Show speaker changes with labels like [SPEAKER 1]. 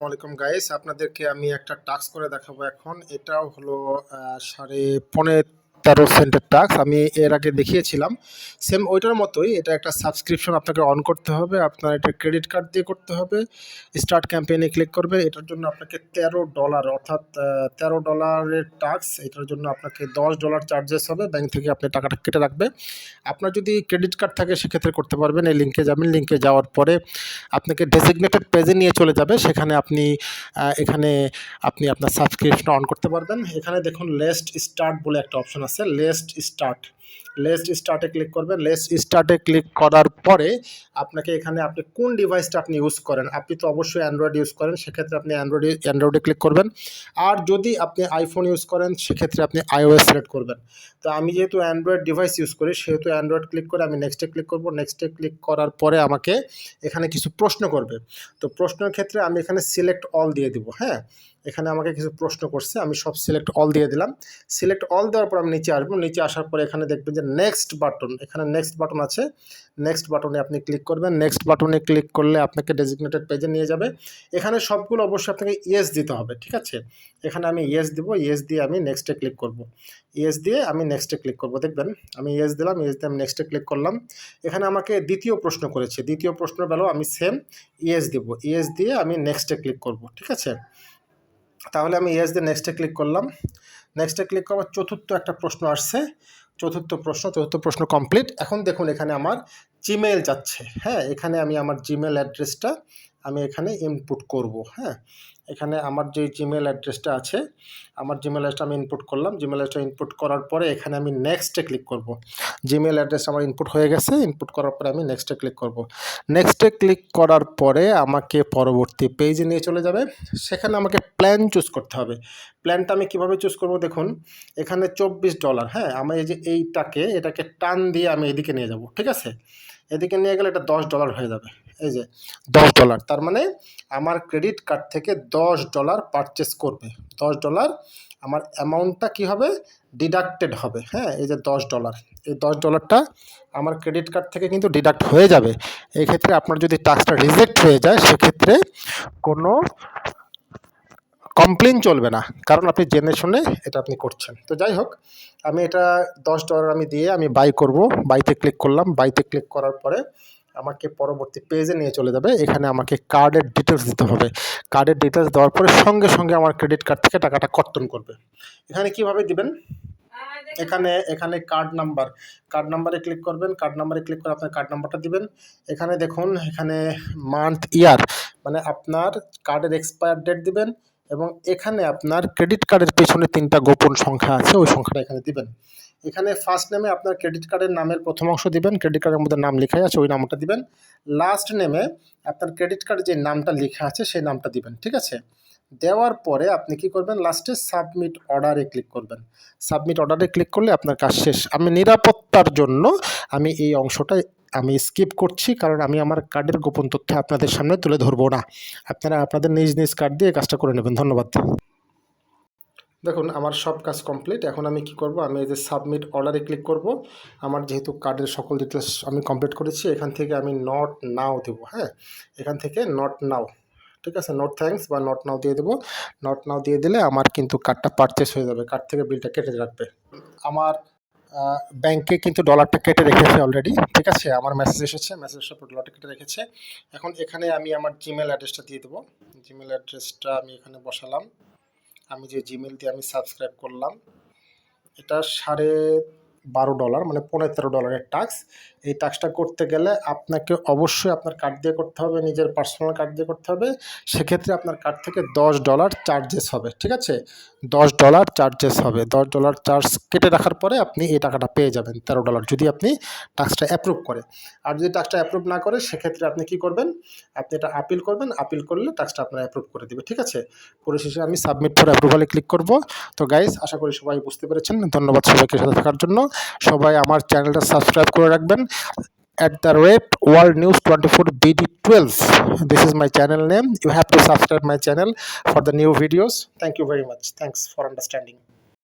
[SPEAKER 1] ওয়ালাইকুম গাইস, আপনাদেরকে আমি একটা টাস্ক করে দেখাবো এখন। এটাও হলো 13.5 সেন্টের টাস্ক। আমি এর আগে দেখিয়েছিলাম সেম ওইটার মতোই। এটা একটা সাবস্ক্রিপশন আপনাকে অন করতে হবে, আপনার এটা ক্রেডিট কার্ড দিয়ে করতে হবে। স্টার্ট ক্যাম্পেইনে ক্লিক করবে। এটার জন্য আপনাকে $13 অর্থাৎ $13 টাস্ক। এটার জন্য আপনাকে $10 চার্জেস হবে, ব্যাংক থেকে আপনি টাকাটা কেটে রাখবে। আপনার যদি ক্রেডিট কার্ড থাকে সেক্ষেত্রে করতে পারবেন। এই লিঙ্কে যাবেন, লিঙ্কে যাওয়ার পরে আপনাকে ডেজিগনেটেড পেজে নিয়ে চলে যাবে। সেখানে এখানে আপনি আপনার সাবস্ক্রিপশন অন করতে পারবেন। এখানে দেখুন লেস্ট স্টার্ট বলে একটা অপশন আছে, লেস্ট স্টার্টে ক্লিক করবেন। লেস্ট স্টার্টে ক্লিক করার পরে আপনাকে এখানে আপনি কোন ডিভাইসটা আপনি ইউজ করেন, আপনি তো অবশ্যই অ্যান্ড্রয়েড ইউজ করেন, সেক্ষেত্রে আপনি অ্যান্ড্রয়েডে ক্লিক করবেন। আর যদি আপনি আইফোন ইউজ করেন সেক্ষেত্রে আপনি iOS সিলেক্ট করবেন। তো আমি যেহেতু অ্যান্ড্রয়েড ডিভাইস ইউজ করি সেহেতু অ্যান্ড্রয়েড ক্লিক করে আমি নেক্সটে ক্লিক করব। নেক্সটে ক্লিক করার পরে আমাকে এখানে কিছু প্রশ্ন করবে। তো প্রশ্নের ক্ষেত্রে আমি এখানে সিলেক্ট অল দিয়ে দিব। হ্যাঁ, এখানে আমাকে কিছু প্রশ্ন করছে, আমি সব সিলেক্ট অল দিয়ে দিলাম। সিলেক্ট অল দেওয়ার পর আমি নিচে আসবো। নিচে আসার পরে এখানে দেখবেন যে নেক্সট বাটন, এখানে নেক্সট বাটন আছে। নেক্সট বাটনে আপনি ক্লিক করবেন। নেক্সট বাটনে ক্লিক করলে আপনাকে ডেজিগনেটেড পেজে নিয়ে যাবে। এখানে সবগুলো অবশ্যই আপনাকে ইয়েস দিতে হবে, ঠিক আছে। এখানে আমি ইয়েস দিব। ইয়েস দিয়ে আমি নেক্সটে ক্লিক করব। ইয়েস দিয়ে আমি নেক্সটে ক্লিক করব। দেখবেন আমি ইয়েস দিলাম, ইয়েস দিয়ে আমি নেক্সটে ক্লিক করলাম। এখানে আমাকে দ্বিতীয় প্রশ্ন করেছে। দ্বিতীয় প্রশ্ন বেলাও আমি সেম ইয়েস দিব। ইয়েস দিয়ে আমি নেক্সটে ক্লিক করব, ঠিক আছে। তাহলে আমি ইয়েস দিয়ে নেক্সটে ক্লিক করলাম। নেক্সটে ক্লিক করার চতুর্থ একটা প্রশ্ন আসছে। চতুর্থ প্রশ্ন কমপ্লিট। এখন দেখুন এখানে আমার জিমেইল যাচ্ছে। হ্যাঁ, এখানে আমি আমার জিমেইল অ্যাড্রেসটা আমি এখানে ইনপুট করব। হ্যাঁ, এখানে আমার যে জিমেইল অ্যাড্রেসটা আছে, আমার জিমেইল অ্যাড্রেসটা আমি ইনপুট করলাম। জিমেইল অ্যাড্রেসটা ইনপুট করার পরে এখানে আমি নেক্সটে ক্লিক করব। জিমেইল অ্যাড্রেস আমার ইনপুট হয়ে গেছে। ইনপুট করার পরে আমি নেক্সটে ক্লিক করব। নেক্সটে ক্লিক করার পরে আমাকে পরবর্তী পেজে নিয়ে চলে যাবে। সেখানে আমাকে প্ল্যান চুজ করতে হবে। প্ল্যানটা আমি কীভাবে চুজ করব দেখুন, এখানে $24। হ্যাঁ, আমি এই যে এটাকে টান দিয়ে আমি এদিকে নিয়ে যাব, ঠিক আছে। এদিকে নিয়ে গেলে এটা $10 হয়ে যাবে। এই যে $10, তার মানে আমার ক্রেডিট কার্ড থেকে $10 পারচেস করবে। $10 আমার অ্যামাউন্টটা কী হবে, ডিডাক্টেড হবে। হ্যাঁ, এই যে $10, এই $10টা আমার ক্রেডিট কার্ড থেকে কিন্তু ডিডাক্ট হয়ে যাবে। এই ক্ষেত্রে আপনার যদি টাস্কটা রিজেক্ট হয়ে যায় সেক্ষেত্রে কোনো কমপ্লেন চলবে না, কারণ আপনি জেনে শুনে এটা আপনি করছেন। তো যাই হোক, আমি এটা $10 আমি দিয়ে আমি বাই করব। বাইতে ক্লিক করলাম। বাইতে ক্লিক করার পরে আমাকে পরবর্তী পেজে নিয়ে চলে যাবে। এখানে আমাকে কার্ডের ডিটেলস দিতে হবে। কার্ডের ডিটেলস দেওয়ার পরে সঙ্গে সঙ্গে আমার ক্রেডিট কার্ড থেকে টাকাটা কর্তন করবে। এখানে কিভাবে দিবেন, এখানে কার্ড নাম্বারে ক্লিক করবেন। কার্ড নাম্বারে ক্লিক করে আপনার কার্ড নাম্বারটা দিবেন। এখানে দেখুন, এখানে মান্থ, ইয়ার, মানে আপনার কার্ডের এক্সপায়ার ডেট দিবেন এবং এখানে আপনার ক্রেডিট কার্ডের পেছনে 3টা গোপন সংখ্যা আছে, ওই সংখ্যাটা এখানে দিবেন। এখানে ফার্স্ট নেমে আপনার ক্রেডিট কার্ডের নামের প্রথম অংশ দিবেন, ক্রেডিট কার্ডের মধ্যে নাম লেখাই আছে ওই নামটা দিবেন। লাস্ট নেমে আপনার ক্রেডিট কার্ডে যে নামটা লেখা আছে সেই নামটা দিবেন, ঠিক আছে। দেওয়ার পরে আপনি কি করবেন, লাস্টে সাবমিট অর্ডারে ক্লিক করবেন। সাবমিট অর্ডারে ক্লিক করলে আপনার কাজ শেষ। আমি নিরাপত্তার জন্য আমি এই অংশটা আমি স্কিপ করছি, কারণ আমি আমার কার্ডের গোপন তথ্য আপনাদের সামনে তুলে ধরবো না। আপনারা আপনাদের নিজ কার্ড দিয়ে কাজটা করে নেবেন। ধন্যবাদ। দেখুন আমার সব কাজ কমপ্লিট। এখন আমি কি করব, আমি এই যে সাবমিট অর্ডারে ক্লিক করব। আমার যেহেতু কার্ডের সকল ডিটেলস আমি কমপ্লিট করেছি, এখান থেকে আমি নট নাও দেবো। হ্যাঁ, এখান থেকে নট নাও, ঠিক আছে, নোট থ্যাঙ্কস বা নট নাও দিয়ে দেবো। নট নাও দিয়ে দিলে আমার কিন্তু কার্ডটা পারচেস হয়ে যাবে। কার্ড থেকে বিলটা কেটে রাখবে। আমার ব্যাংকে কিন্তু ডলারটা কেটে রেখেছে অলরেডি, ঠিক আছে। আমার মেসেজ এসেছে, মেসেজের পর ডলারটা কেটে রেখেছে। এখন এখানে আমি আমার জিমেল অ্যাড্রেসটা দিয়ে দেবো। জিমেল অ্যাড্রেসটা আমি এখানে বসালাম। আমি যে জিমেল দিয়ে আমি সাবস্ক্রাইব করলাম, এটা $12.5, মানে $13.5 টাস্ক। এই টাস্কটা করতে গেলে আপনাকে অবশ্যই আপনার কার্ড দিয়ে করতে হবে, নিজের পার্সোনাল কার্ড দিয়ে করতে হবে। সেক্ষেত্রে আপনার কার্ড থেকে $10 চার্জেস হবে, ঠিক আছে। $10 চার্জেস হবে। $10 চার্জ কেটে রাখার পরে আপনি এই টাকাটা পেয়ে যাবেন, $13, যদি আপনি টাস্কটা অ্যাপ্রুভ করে। আর যদি টাস্কটা অ্যাপ্রুভ না করে সেক্ষেত্রে আপনি কি করবেন, আপনি এটা আপিল করবেন। আপিল করলে টাস্কটা আপনার অ্যাপ্রুভ করে দেবে, ঠিক আছে। পরিশেষে আমি সাবমিট ফর অ্যাপ্রুভালে ক্লিক করব। তো গাইস, আশা করি সবাই বুঝতে পেরেছেন। ধন্যবাদ সবাইকে সাথে থাকার জন্য। সবাই আমার চ্যানেলটা সাবস্ক্রাইব করে রাখবেন। @world24BD12, this is my channel name. You have to subscribe my channel for the new videos. Thank you very much. Thanks for understanding.